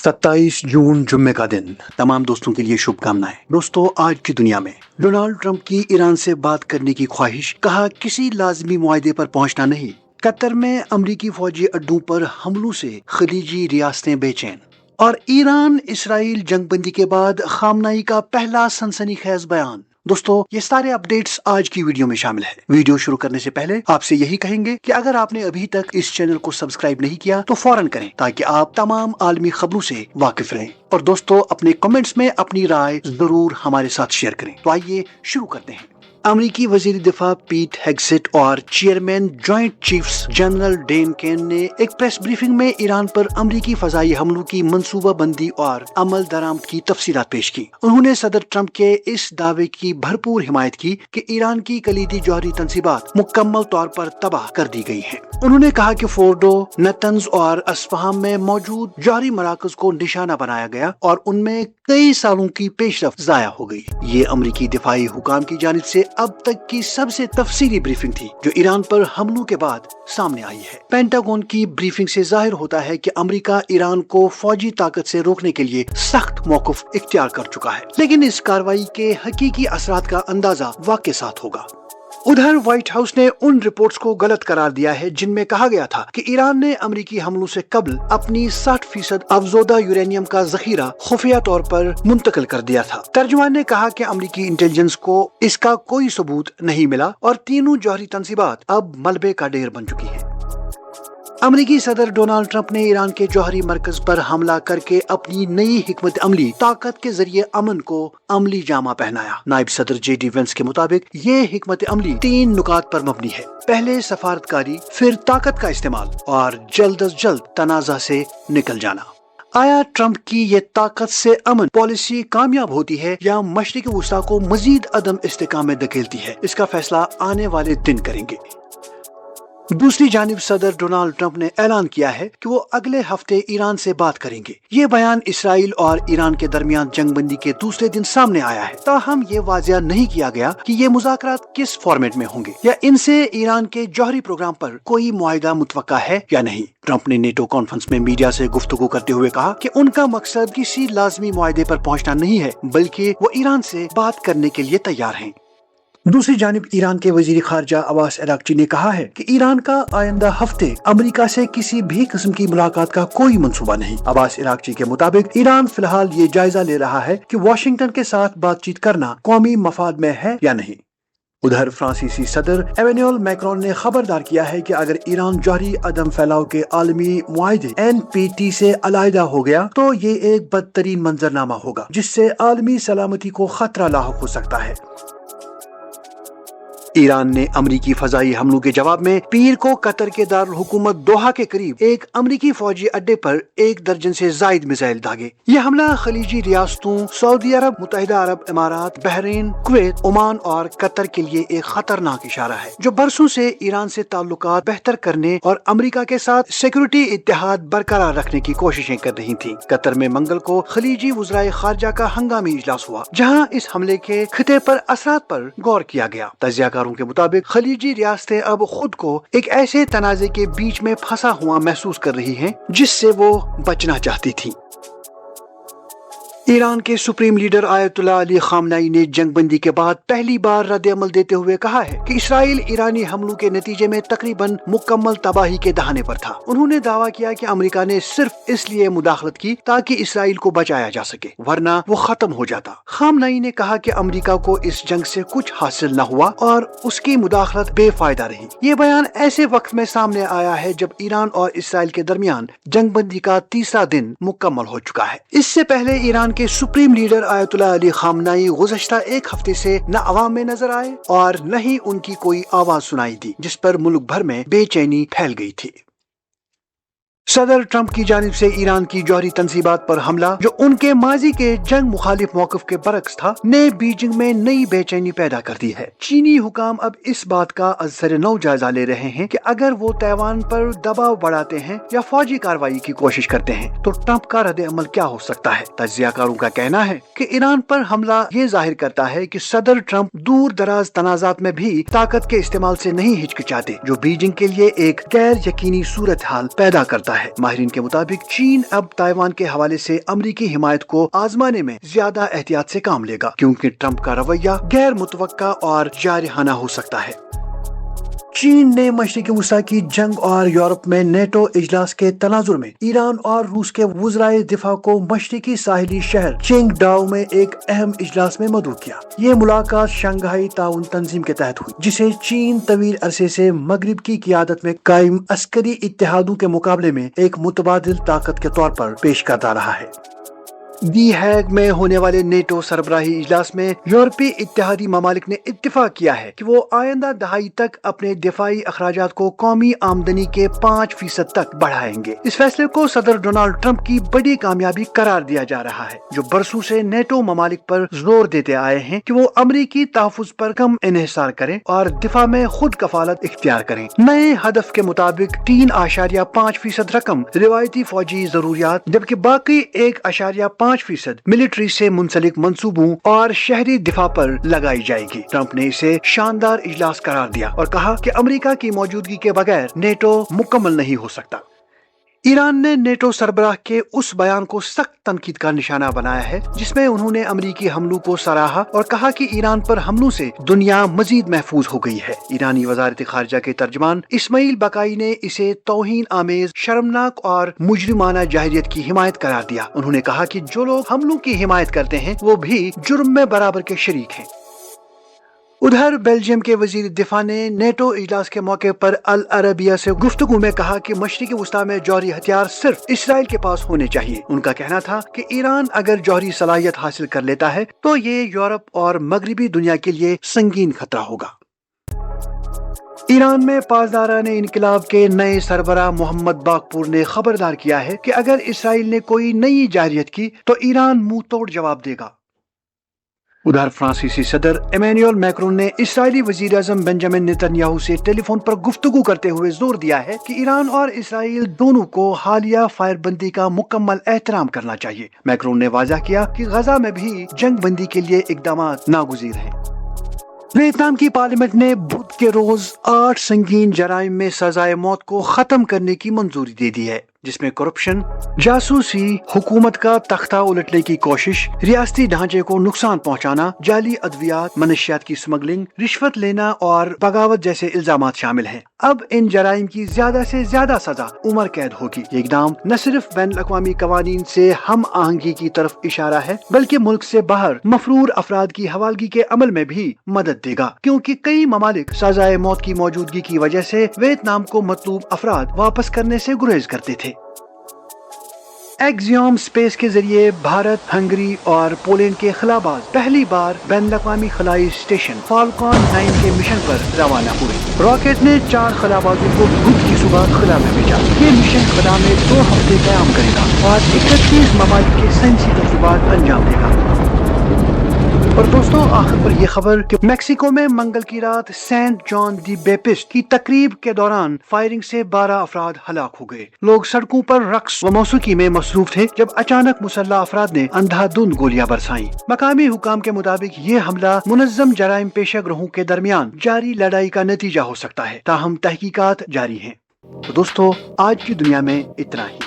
27 जून जुम्मे का दिन तमाम दोस्तों के लिए शुभकामनाएं। दोस्तों, आज की दुनिया में डोनाल्ड ट्रंप की ईरान से बात करने की ख्वाहिश, कहा किसी लाजमी मुआहदे पर पहुंचना नहीं। कतर में अमरीकी फौजी अड्डों पर हमलों से खलीजी रियासतें बेचैन। और ईरान इसराइल जंगबंदी के बाद खामनाई का पहला सनसनीखेज बयान। दोस्तों, ये सारे अपडेट्स आज की वीडियो में शामिल है। वीडियो शुरू करने से पहले आपसे यही कहेंगे कि अगर आपने अभी तक इस चैनल को सब्सक्राइब नहीं किया तो फौरन करें, ताकि आप तमाम आलमी खबरों से वाकिफ रहें। और दोस्तों, अपने कमेंट्स में अपनी राय जरूर हमारे साथ शेयर करें। तो आइए शुरू करते हैं। अमरीकी वजीर दिफा पीट हेगसेट और chairman joint chiefs general Dan Caine ने एक प्रेस ब्रीफिंग में ईरान पर अमरीकी फजाई हमलों की मंसूबाबंदी और अमल दरामद की तफसीलात पेश की। उन्होंने सदर ट्रंप के इस दावे की भरपूर हिमायत की कि ईरान की कलीदी जौहरी तंसीबात मुकम्मल तौर पर तबाह कर दी गई हैं। उन्होंने कहा कि फोर्डो, नतंज और अस्फहान में मौजूद जौहरी मराकज को निशाना बनाया गया और उनमें कई सालों की पेशरफ्त जाया हो गई। ये अमरीकी दिफाई हुकाम की जानिब से अब तक की सबसे तफसीली ब्रीफिंग थी जो ईरान पर हमलों के बाद सामने आई है। पेंटागन की ब्रीफिंग से जाहिर होता है कि अमेरिका ईरान को फौजी ताकत से रोकने के लिए सख्त मौक़िफ़ इख्तियार कर चुका है, लेकिन इस कार्रवाई के हकीकी असरात का अंदाजा वक्त के साथ होगा। उधर व्हाइट हाउस ने उन रिपोर्ट्स को गलत करार दिया है जिनमें कहा गया था कि ईरान ने अमरीकी हमलों से कबल अपनी 60% अफजोदा यूरेनियम का जखीरा खुफिया तौर पर मुंतकिल कर दिया था। तर्जुमान ने कहा कि अमरीकी इंटेलिजेंस को इसका कोई सबूत नहीं मिला और तीनों जौहरी तंसीबात अब मलबे का ढेर बन चुकी है। अमरीकी सदर डोनाल्ड ट्रंप ने ईरान के जौहरी मरकज पर हमला करके अपनी नई हिकमत अमली ताकत के जरिए अमन को अमली जामा पहनाया। नायब सदर JD वेंस के मुताबिक ये हिकमत अमली 3 नुकात पर मबनी है। पहले सफारतकारी, फिर ताकत का इस्तेमाल और जल्द अज जल्द तनाज़ा से निकल जाना। आया ट्रंप की ये ताकत से अमन पॉलिसी कामयाब होती है या मशरिक़ी वुस्ता को मजीद अदम इस्तेकाम में धकेलती है, इसका फैसला आने वाले दिन करेंगे। दूसरी जानिब सदर डोनाल्ड ट्रंप ने ऐलान किया है कि वो अगले हफ्ते ईरान से बात करेंगे। ये बयान इसराइल और ईरान के दरमियान जंगबंदी के दूसरे दिन सामने आया है। ताहम ये वाज़िया नहीं किया गया कि ये मुज़ाकरात किस फॉर्मेट में होंगे या इनसे ईरान के जौहरी प्रोग्राम पर कोई मुआहिदा मुतवक्का है या नहीं। ट्रंप ने नेटो कॉन्फ्रेंस में मीडिया से गुफ्तगू करते हुए कहा कि उनका मकसद किसी लाजमी मुआहिदे पर पहुँचना नहीं है, बल्कि वो ईरान से बात करने के लिए तैयार हैं। दूसरी जानिब ईरान के वजीर खारजा अब्बास अरागची ने कहा है कि ईरान का आइंदा हफ्ते अमेरिका से किसी भी किस्म की मुलाकात का कोई मंसूबा नहीं। अब्बास अरागची के मुताबिक ईरान फिलहाल ये जायजा ले रहा है कि वाशिंगटन के साथ बातचीत करना कौमी मफाद में है या नहीं। उधर फ्रांसीसी सदर एमेनुएल मैक्रोन ने खबरदार किया है कि अगर ईरान जौहरी अदम फैलाव के आलमी मुआहदे NPT से अलहदा हो गया तो ये एक बदतरीन मंजरनामा होगा जिससे आलमी सलामती को खतरा लाहक हो सकता है। ईरान ने अमरीकी फजाई हमलों के जवाब में पीर को कतर के दारुल हुकूमत दोहा के करीब एक अमरीकी फौजी अड्डे पर 1 दर्जन से जायद मिसाइल दागे। ये हमला खलीजी रियासतों सऊदी अरब, मुत्तहिदा अरब इमारात, बहरीन, कुवैत, ओमान और कतर के लिए एक खतरनाक इशारा है जो बरसों से ईरान से ताल्लुकात बेहतर करने और अमरीका के साथ सिक्योरिटी इत्तेहाद बरकरार रखने की कोशिशें कर रही थी। कतर में मंगल को खलीजी वज़राए खारजा का हंगामी इजलास हुआ, जहाँ इस हमले के खिते पर असरात पर गौर किया गया। तजियाकारों के मुताबिक खलीजी रियासतें अब खुद को एक ऐसे तनाज़े के बीच में फंसा हुआ महसूस कर रही हैं जिससे वो बचना चाहती थी। ईरान के सुप्रीम लीडर आयतुल्लाह अली खामनाई ने जंगबंदी के बाद पहली बार रद्द-ए-अमल देते हुए कहा है कि इसराइल ईरानी हमलों के नतीजे में तकरीबन मुकम्मल तबाही के दहाने पर था। उन्होंने दावा किया कि अमेरिका ने सिर्फ इसलिए मुदाखलत की ताकि इसराइल को बचाया जा सके, वरना वो खत्म हो जाता। खामनाई ने कहा कि अमेरिका को इस जंग से कुछ हासिल न हुआ और उसकी मुदाखलत बेफायदा रही। ये बयान ऐसे वक्त में सामने आया है जब ईरान और इसराइल के दरमियान जंगबंदी का तीसरा दिन मुकम्मल हो चुका है। इससे पहले ईरान के supreme leader Ayatollah Ali Khamenei गुज़श्ता 1 हफ्ते से न अवाम में नजर आए और न ही उनकी कोई आवाज सुनाई दी, जिस पर मुल्क भर में बेचैनी फैल गई थी। सदर ट्रंप की जानिब से ईरान की जौहरी तंसीबात पर हमला, जो उनके माजी के जंग मुखालिफ मौक़िफ़ के बरक्स था, ने बीजिंग में नई बेचैनी पैदा कर दी है। चीनी हुकाम अब इस बात का असर नौ जायजा ले रहे हैं कि अगर वो ताइवान पर दबाव बढ़ाते हैं या फौजी कार्रवाई की कोशिश करते हैं तो ट्रंप का रद्द अमल क्या हो सकता है। तज्जियाकारों का कहना है कि ईरान पर हमला ये जाहिर करता है कि सदर ट्रंप दूर दराज तनाज़ात में भी ताकत के इस्तेमाल से नहीं हिचकिचाते, जो बीजिंग के लिए एक गैर यकीनी सूरत हाल पैदा करता سکتا ہے۔ ماہرین کے مطابق چین اب تائیوان کے حوالے سے امریکی حمایت کو آزمانے میں زیادہ احتیاط سے کام لے گا، کیونکہ ٹرمپ کا رویہ غیر متوقع اور جارحانہ ہو سکتا ہے۔ چین نے مشرقی وسطی کی جنگ اور یورپ میں نیٹو اجلاس کے تناظر میں ایران اور روس کے وزرائے دفاع کو مشرقی ساحلی شہر چنگ ڈاؤ میں ایک اہم اجلاس میں مدعو کیا۔ یہ ملاقات شنگھائی تعاون تنظیم کے تحت ہوئی، جسے چین طویل عرصے سے مغرب کی قیادت میں قائم عسکری اتحادوں کے مقابلے میں ایک متبادل طاقت کے طور پر پیش کرتا رہا ہے۔ دی ہیگ میں ہونے والے نیٹو سربراہی اجلاس میں یورپی اتحادی ممالک نے اتفاق کیا ہے کہ وہ آئندہ دہائی تک اپنے دفاعی اخراجات کو قومی آمدنی کے 5% تک بڑھائیں گے۔ اس فیصلے کو صدر ڈونالڈ ٹرمپ کی بڑی کامیابی قرار دیا جا رہا ہے، جو برسوں سے نیٹو ممالک پر زور دیتے آئے ہیں کہ وہ امریکی تحفظ پر کم انحصار کریں اور دفاع میں خود کفالت اختیار کریں۔ نئے ہدف کے مطابق 3.5% رقم روایتی فوجی ضروریات، جبکہ باقی 1.5% ملٹری سے منسلک منصوبوں اور شہری دفاع پر لگائی جائے گی۔ ٹرمپ نے اسے شاندار اجلاس قرار دیا اور کہا کہ امریکہ کی موجودگی کے بغیر نیٹو مکمل نہیں ہو سکتا۔ ایران نے نیٹو سربراہ کے اس بیان کو سخت تنقید کا نشانہ بنایا ہے جس میں انہوں نے امریکی حملوں کو سراہا اور کہا کہ ایران پر حملوں سے دنیا مزید محفوظ ہو گئی ہے۔ ایرانی وزارت خارجہ کے ترجمان اسماعیل بقائی نے اسے توہین آمیز، شرمناک اور مجرمانہ جاہلیت کی حمایت قرار دیا۔ انہوں نے کہا کہ جو لوگ حملوں کی حمایت کرتے ہیں وہ بھی جرم میں برابر کے شریک ہیں۔ ادھر بیلجیم کے وزیر دفاع نے نیٹو اجلاس کے موقع پر العربیہ سے گفتگو میں کہا کہ مشرقی وسطی میں جوہری ہتھیار صرف اسرائیل کے پاس ہونے چاہیے۔ ان کا کہنا تھا کہ ایران اگر جوہری صلاحیت حاصل کر لیتا ہے تو یہ یورپ اور مغربی دنیا کے لیے سنگین خطرہ ہوگا۔ ایران میں پاسداران انقلاب کے نئے سربراہ محمد باقپور نے خبردار کیا ہے کہ اگر اسرائیل نے کوئی نئی جارحیت کی تو ایران منہ توڑ جواب دے گا۔ ادھر فرانسیسی صدر ایمینوئل میکرون نے اسرائیلی وزیر اعظم بنجامن نیتن یاہو سے ٹیلی فون پر گفتگو کرتے ہوئے زور دیا ہے کہ ایران اور اسرائیل دونوں کو حالیہ فائر بندی کا مکمل احترام کرنا چاہیے۔ میکرون نے واضح کیا کہ غزہ میں بھی جنگ بندی کے لیے اقدامات ناگزیر ہیں۔ ویتنام کی پارلیمنٹ نے بدھ کے روز 8 سنگین جرائم میں سزائے موت کو ختم کرنے کی منظوری دے دی ہے، جس میں کرپشن، جاسوسی، حکومت کا تختہ الٹنے کی کوشش، ریاستی ڈھانچے کو نقصان پہنچانا، جعلی ادویات، منشیات کی سمگلنگ، رشوت لینا اور بغاوت جیسے الزامات شامل ہیں۔ اب ان جرائم کی زیادہ سے زیادہ سزا عمر قید ہوگی۔ یہ اقدام نہ صرف بین الاقوامی قوانین سے ہم آہنگی کی طرف اشارہ ہے بلکہ ملک سے باہر مفرور افراد کی حوالگی کے عمل میں بھی مدد دے گا، کیونکہ کئی ممالک سزائے موت کی موجودگی کی وجہ سے ویتنام کو مطلوب افراد واپس کرنے سے گریز کرتے تھے۔ ایکزیوم اسپیس کے ذریعے بھارت، ہنگری اور پولینڈ کے خلاباز پہلی بار بین الاقوامی خلائی اسٹیشن فالکون 9 کے مشن پر روانہ ہوئے۔ راکٹ نے 4 خلابازوں کو بدھ کی صبح خلا میں بھیجا۔ یہ مشن خلا میں 2 ہفتے قیام کرے گا اور 31 ممالک کے سائنسی تجربات انجام دے گا۔ اور دوستوں، آخر پر یہ خبر کہ میکسیکو میں منگل کی رات سینٹ جان دی بیپسٹ کی تقریب کے دوران فائرنگ سے 12 افراد ہلاک ہو گئے۔ لوگ سڑکوں پر رقص و موسیقی میں مصروف تھے جب اچانک مسلح افراد نے اندھا دھند گولیاں برسائیں۔ مقامی حکام کے مطابق یہ حملہ منظم جرائم پیشہ گروہوں کے درمیان جاری لڑائی کا نتیجہ ہو سکتا ہے، تاہم تحقیقات جاری ہیں۔ تو دوستوں، آج کی دنیا میں اتنا ہی۔